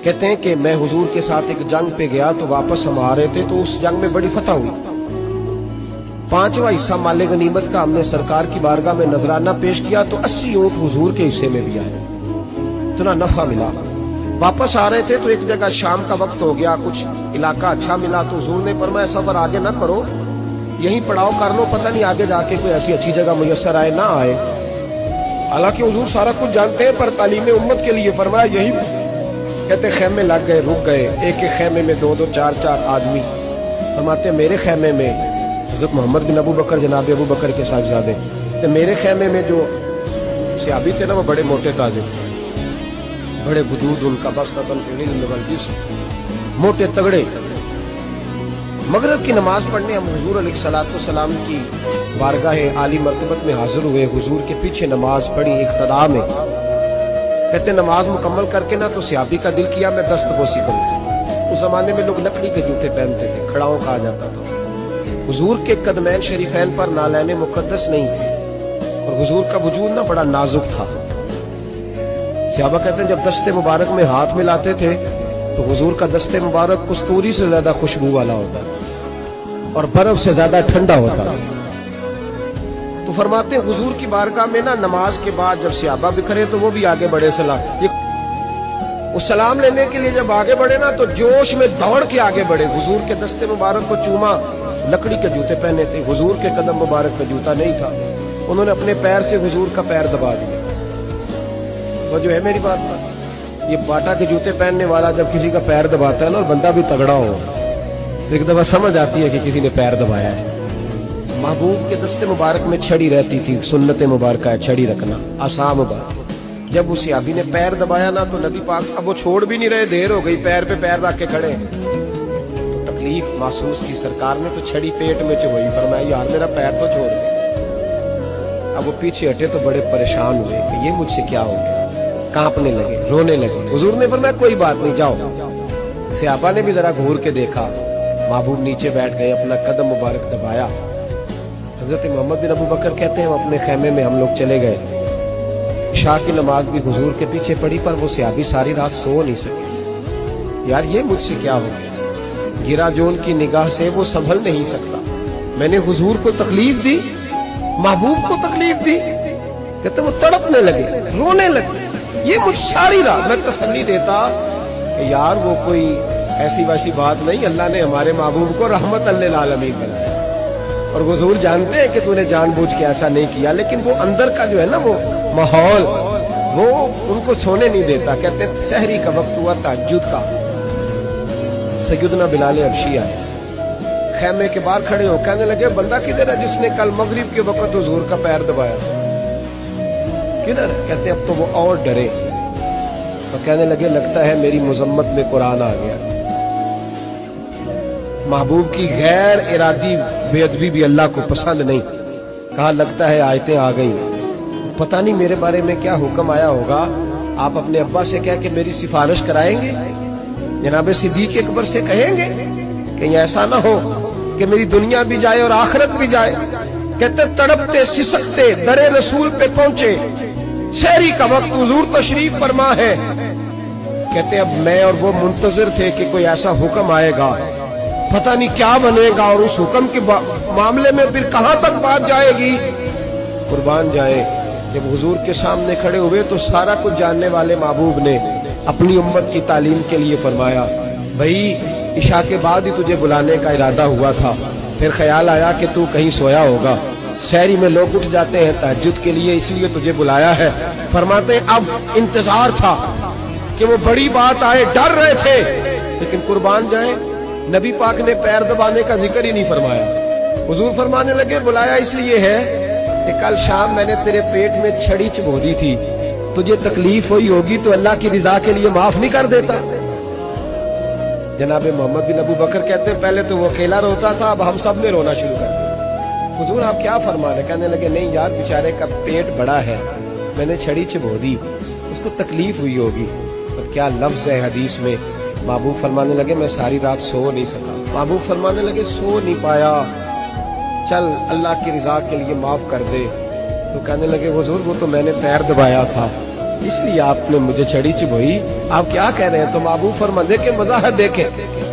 कहते हैं कि मैं हुजूर के साथ एक जंग पे गया तो वापस हम आ रहे थे, तो उस जंग में बड़ी फतह हुई। 5वां हिस्सा माले गनीमत का हमने सरकार की बारगाह में नजराना पेश किया तो 80 ऊंट हुजूर के हिस्से में भी आए, इतना नफा मिला। वापस आ रहे थे तो एक जगह शाम का वक्त हो गया, कुछ इलाका अच्छा मिला तो हुजूर ने फरमाया सफर आगे ना करो, यहीं पड़ाव कर लो, पता नहीं आगे जाके कोई ऐसी अच्छी जगह मुयस्सर आए ना आए। हालांकि हुजूर सारा कुछ जानते हैं, पर तालीम उम्मत के लिए फरमाया यही। कहते खेमे लग गए, रुक गए, एक एक खेमे में 2-2 4-4 आदमी। फरमाते मेरे खेमे में हज़रत मोहम्मद बिन अबू बकर, जनाब अबू बकर के साहिबजादे, तो मेरे खेमे में जो सहाबी थे ना वो बड़े मोटे ताजे, बड़े वजूद उनका, बस मोटे तगड़े। मगरिब की नमाज पढ़ने हम हुजूर अलैहिस्सलाम की बारगाह आली मरतबत में हाजिर हुए। हुजूर के पीछे नमाज पढ़ी इक्तदा में। कहते नमाज मुकम्मल करके ना तो सहाबी का दिल किया मैं दस्तबोसी करूं। उस जमाने में लोग लकड़ी के जूते पहनते थे, खड़ाओं कहा जाता था। हुजूर के कदमैन शरीफैन पर नालैन मुकद्दस नहीं थे और हुजूर का वजूद ना बड़ा नाजुक था। सहाबा कहते हैं जब दस्ते मुबारक में हाथ मिलाते थे तो हुजूर का दस्ते मुबारक कस्तूरी से ज्यादा खुशबू वाला होता और बर्फ से ज्यादा ठंडा होता। तो फरमाते हैं हुजूर की बारगाह में ना नमाज के बाद जब सहाबा बिखरे तो वो भी आगे बढ़े वो सलाम लेने के लिए जब आगे बढ़े ना तो जोश में दौड़ के आगे बढ़े। हुजूर के दस्ते मुबारक को चूमा, लकड़ी के जूते पहने थे, हुजूर के कदम मुबारक पे जूता नहीं था। उन्होंने अपने पैर से हुजूर का पैर दबा दिया। वो जो है मेरी बात पर, ये बाटा के जूते पहनने वाला जब किसी का पैर दबाता है ना और बंदा भी तगड़ा हो तो एक दफा समझ आती है कि किसी ने पैर दबाया है। महबूब के दस्ते मुबारक में छड़ी रहती थी, सुन्नत मुबारक है छड़ी रखना, आसान मुबारक। जब उस सहाबी ने पैर दबाया ना तो नबी पाक अब वो छोड़ भी नहीं रहे, देर हो गई, पैर पे पैर रख के खड़े। तो तकलीफ महसूस की सरकार ने तो छड़ी पेट में चुभई, फरमाया यार मेरा पैर तो छोड़ दे। अब वो पीछे हटे तो बड़े परेशान हुए कि ये मुझसे क्या हो गया, कांपने लगे, रोने लगे। हुजूर ने फरमाया कोई बात नहीं जाओ। सहाबा ने भी जरा घूर के देखा, महबूब नीचे बैठ गए, अपना कदम मुबारक दबाया। हजरत मोहम्मद बिन अबू बकर कहते हैं अपने खेमे में हम लोग चले गए। इशा की नमाज भी हुजूर के पीछे पड़ी, पर वो सहाबी सारी रात सो नहीं सके। यार ये मुझसे क्या हो गया, गिरा जो उनकी निगाह से वो संभल नहीं सकता। मैंने हुजूर को तकलीफ दी, महबूब को तकलीफ दी। कहते वो तड़पने लगे, रोने लगे। ये मुझ सारी रात मैं तसल्ली देता कि यार वो कोई ऐसी वैसी बात नहीं, अल्लाह ने हमारे महबूब को रहमत लिल आलमीन बनाया और हुजूर जानते हैं कि तूने जानबूझ के ऐसा नहीं किया। लेकिन वो अंदर का जो है ना वो माहौल वो उनको सोने नहीं देता। कहते हैं सहरी का वक्त हुआ, तहज्जुद का, सैयदना बिलाल हबशी आए, खेमे के बाहर खड़े हो, कहने लगे बंदा किधर है जिसने कल मगरिब के वक्त हुजूर का पैर दबाया, किधर है? कहते अब तो वो और डरे तो कहने लगे लगता है मेरी मुजम्मत में कुरान आ गया। महबूब की गैर इरादी बेअदबी भी अल्लाह को पसंद नहीं। कहा लगता है आयतें आ गई, पता नहीं मेरे बारे में क्या हुक्म आया होगा। आप अपने अब्बा से कह के मेरी सिफारिश कराएंगे, जनाब सिद्दीक अकबर से कहेंगे कहीं ऐसा ना हो कि मेरी दुनिया भी जाए और आखिरत भी जाए। कहते तड़पते सिसकते दरे रसूल पे पहुंचे, शहरी का वक्त, हुजूर तशरीफ फरमा है। कहते अब मैं और वो मुंतजिर थे कि कोई ऐसा हुक्म आएगा, पता नहीं क्या बनेगा और उस हुक्म के मामले में फिर कहां तक बात जाएगी। कुर्बान जाए जब हुजूर के सामने खड़े हुए तो सारा कुछ जानने वाले महबूब ने अपनी उम्मत की तालीम के लिए फरमाया भाई इशा के बाद ही तुझे बुलाने का इरादा हुआ था, फिर ख्याल आया कि तू कहीं सोया होगा, शहरी में लोग उठ जाते हैं तहज्जुद के लिए, इसलिए तुझे बुलाया है। फरमाते अब इंतजार था कि वो बड़ी बात आए, डर रहे थे, लेकिन कुर्बान जाए नबी पाक ने पैर दबाने का जिक्र ही नहीं फरमाया। हुजूर फरमाने लगे बुलाया इसलिए है कि कल शाम मैंने तेरे पेट में छड़ी चुभो दी थी, तुझे तकलीफ हुई होगी तो अल्लाह की रिजा के लिए माफ नहीं कर देता। जनाब मोहम्मद बिन अबू बकर कहते हैं पहले तो वो अकेला रोता था, अब हम सब ने रोना शुरू कर दिया। हुजूर आप क्या फरमा रहे? कहने लगे नहीं यार बेचारे का पेट बड़ा है, मैंने छड़ी चुभो दी, उसको तकलीफ हुई होगी। और क्या लफ्ज है हदीस में, महबूब फरमाने लगे मैं सारी रात सो नहीं सका। महबूब फरमाने लगे सो नहीं पाया, चल अल्लाह की रिजा के लिए माफ कर दे। तो कहने लगे हुजूर वो तो मैंने पैर दबाया था इसलिए आपने मुझे छड़ी चुभोई, आप क्या कह रहे हैं? तो महबूब फरमाने के वजाहत देखे,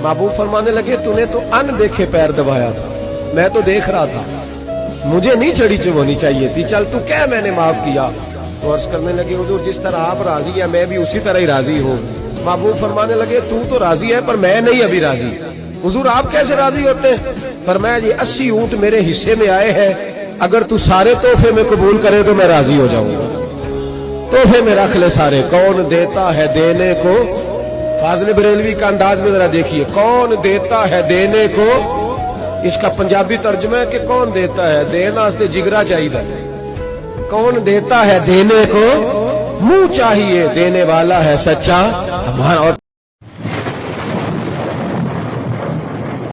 महबूब फरमाने लगे तूने तो अन देखे पैर दबाया था, मैं तो देख रहा था, मुझे नहीं चढ़ी चुभोनी चाहिए थी, चल तू क्या मैंने माफ किया। तो अर्ज करने लगे हुजूर जिस तरह आप राजी हैं मैं भी उसी तरह ही राजी हूँ। महबूब फरमाने लगे तू तो राजी है पर मैं नहीं अभी राजी। हुजूर आप कैसे राजी होते हैं? फरमाया जी 80 ऊंट मेरे हिस्से में आए हैं, अगर तू सारे तोहफे में कबूल करे तो मैं राजी हो जाऊंगा, तोहफे में रख ले सारे। कौन देता है देने को, फाजिल बरेलवी का अंदाज में जरा देखिए, कौन देता है देने को, इसका पंजाबी तर्जुमा है कि कौन देता है, देना वास्ते जिगरा चाहिए, कौन देता है देने को, मुंह चाहिए, देने वाला है सच्चा हमारा। और